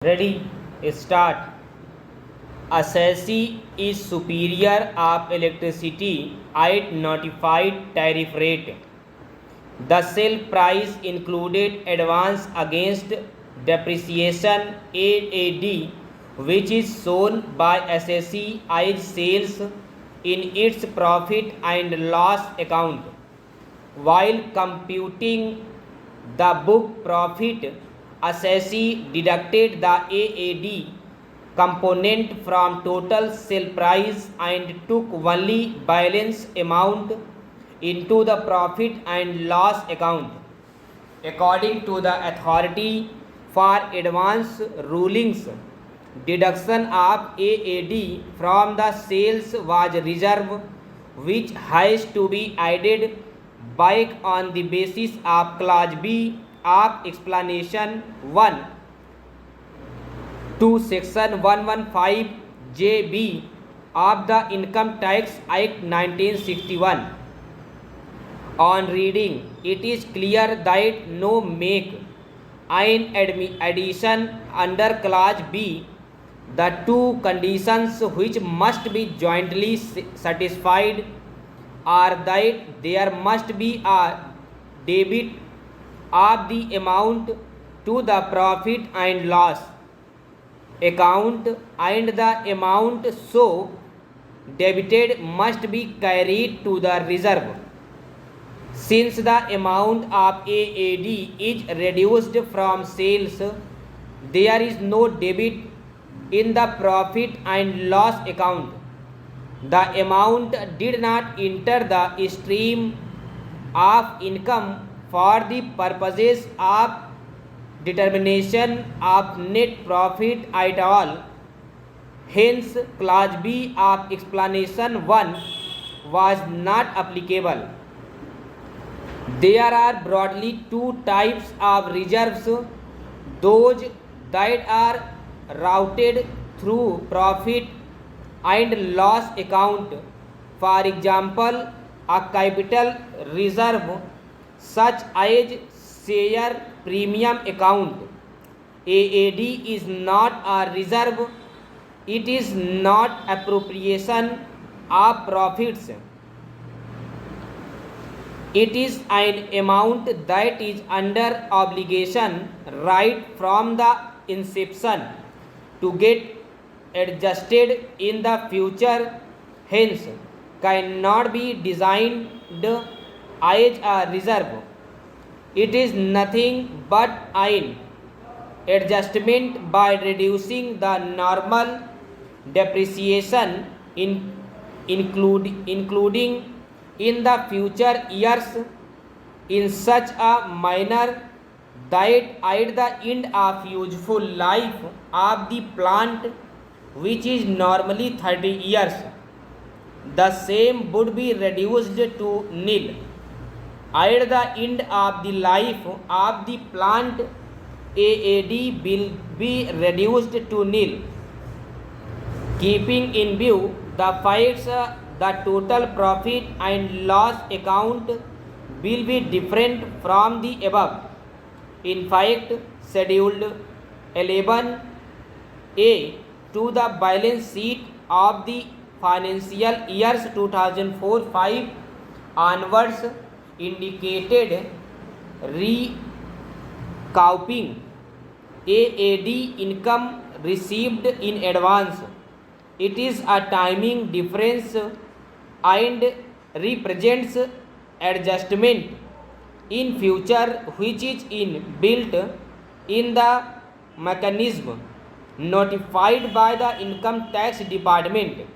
Ready, start. Assessee is superior of electricity at notified tariff rate. The sale price included advance against depreciation AAD, which is shown by assessee as sales in its profit and loss account. While computing the book profit, assessee deducted the AAD component from total sale price and took only balance amount into the profit and loss account. According to the authority for advance rulings, deduction of AAD from the sales was reserve, which has to be added back on the basis of clause B of explanation 1 to section 115JB of the Income Tax Act 1961. On reading, it is clear that no make an addition under clause B. The two conditions which must be jointly satisfied are that there must be a debit of the amount to the profit and loss account, and the amount so debited must be carried to the reserve. Since the amount of AAD is reduced from sales, there is no debit in the profit and loss account. The amount did not enter the stream of income for the purposes of determination of net profit at all. Hence, clause B of explanation 1 was not applicable. There are broadly two types of reserves: those that are routed through profit and loss account. For example, a capital reserve such as share premium account. AAD is not a reserve, it is not appropriation of profits. It is an amount that is under obligation right from the inception to get adjusted in the future, hence cannot be designed as a reserve. It is nothing but an adjustment by reducing the normal depreciation including in the future years in such a manner that at the end of useful life of the plant, which is normally 30 years, the same would be reduced to nil. At the end of the life of the plant, AAD will be reduced to nil. Keeping in view the facts, the total profit and loss account will be different from the above. In fact, Scheduled 11A to the balance sheet of the financial years 2004-5 onwards indicated recouping AAD income received in advance. It is a timing difference and represents adjustment in future which is built in the mechanism notified by the Income Tax Department.